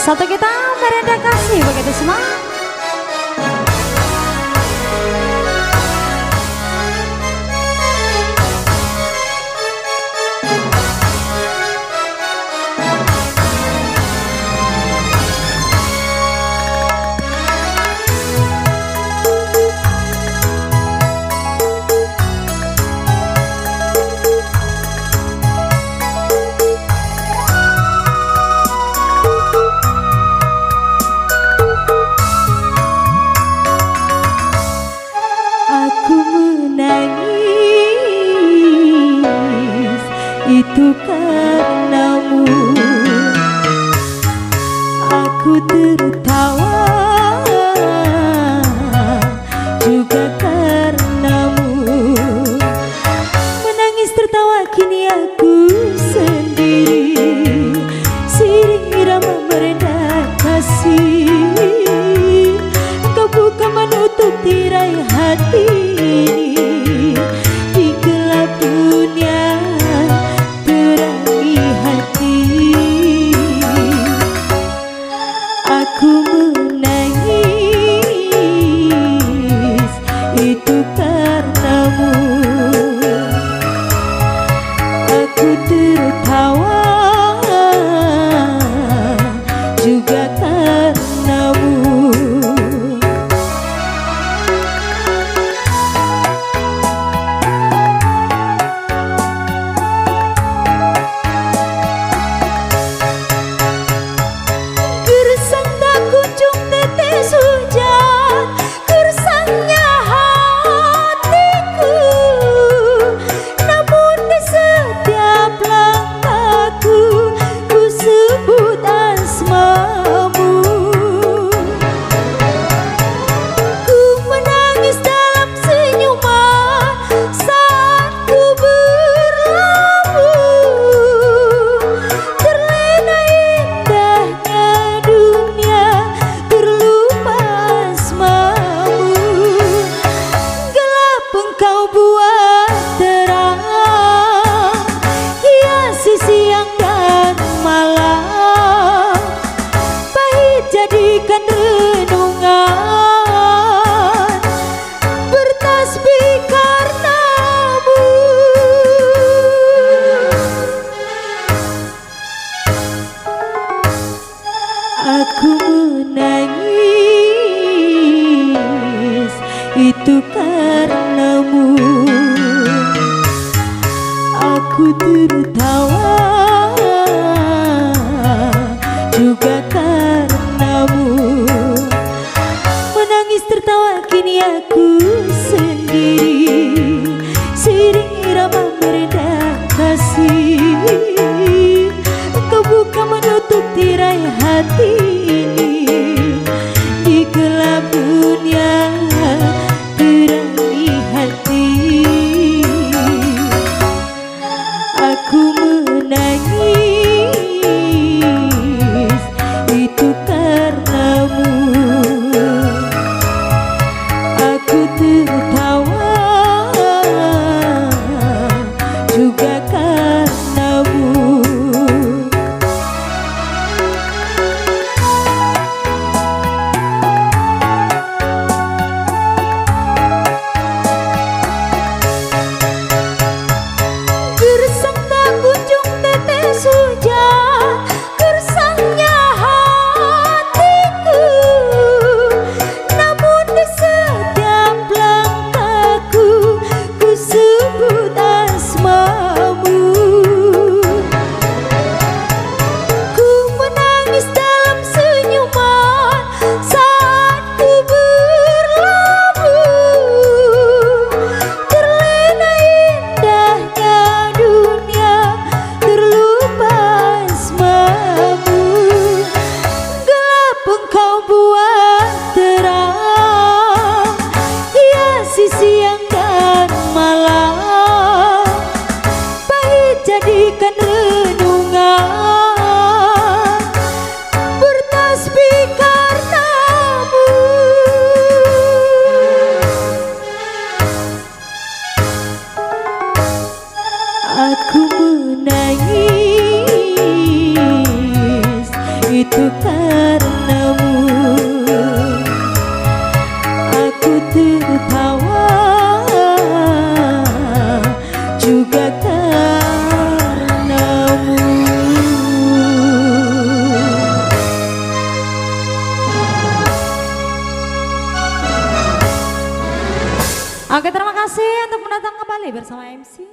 satu kita merenda kasih begitu semua. Itu karenamu aku tertawa, juga karenamu menangis tertawa kini aku sendiri, sirih irama mereda kasih. Engkau bukan menutup tirai hati ini di gelap dunia. Aku menangis itu karenamu, aku tertawa juga karenamu. Jadikan renungan bertasbih karenamu. Aku menangis itu karenamu, aku tertawa juga menangis tertawa kini aku sendiri, sirih irama mereda kasih. Engkau bukan menutup tirai hati ini di gelap dunia terangi hati. Aku menangis itu karenamu, aku tertawa juga karenamu. kembali bersama MC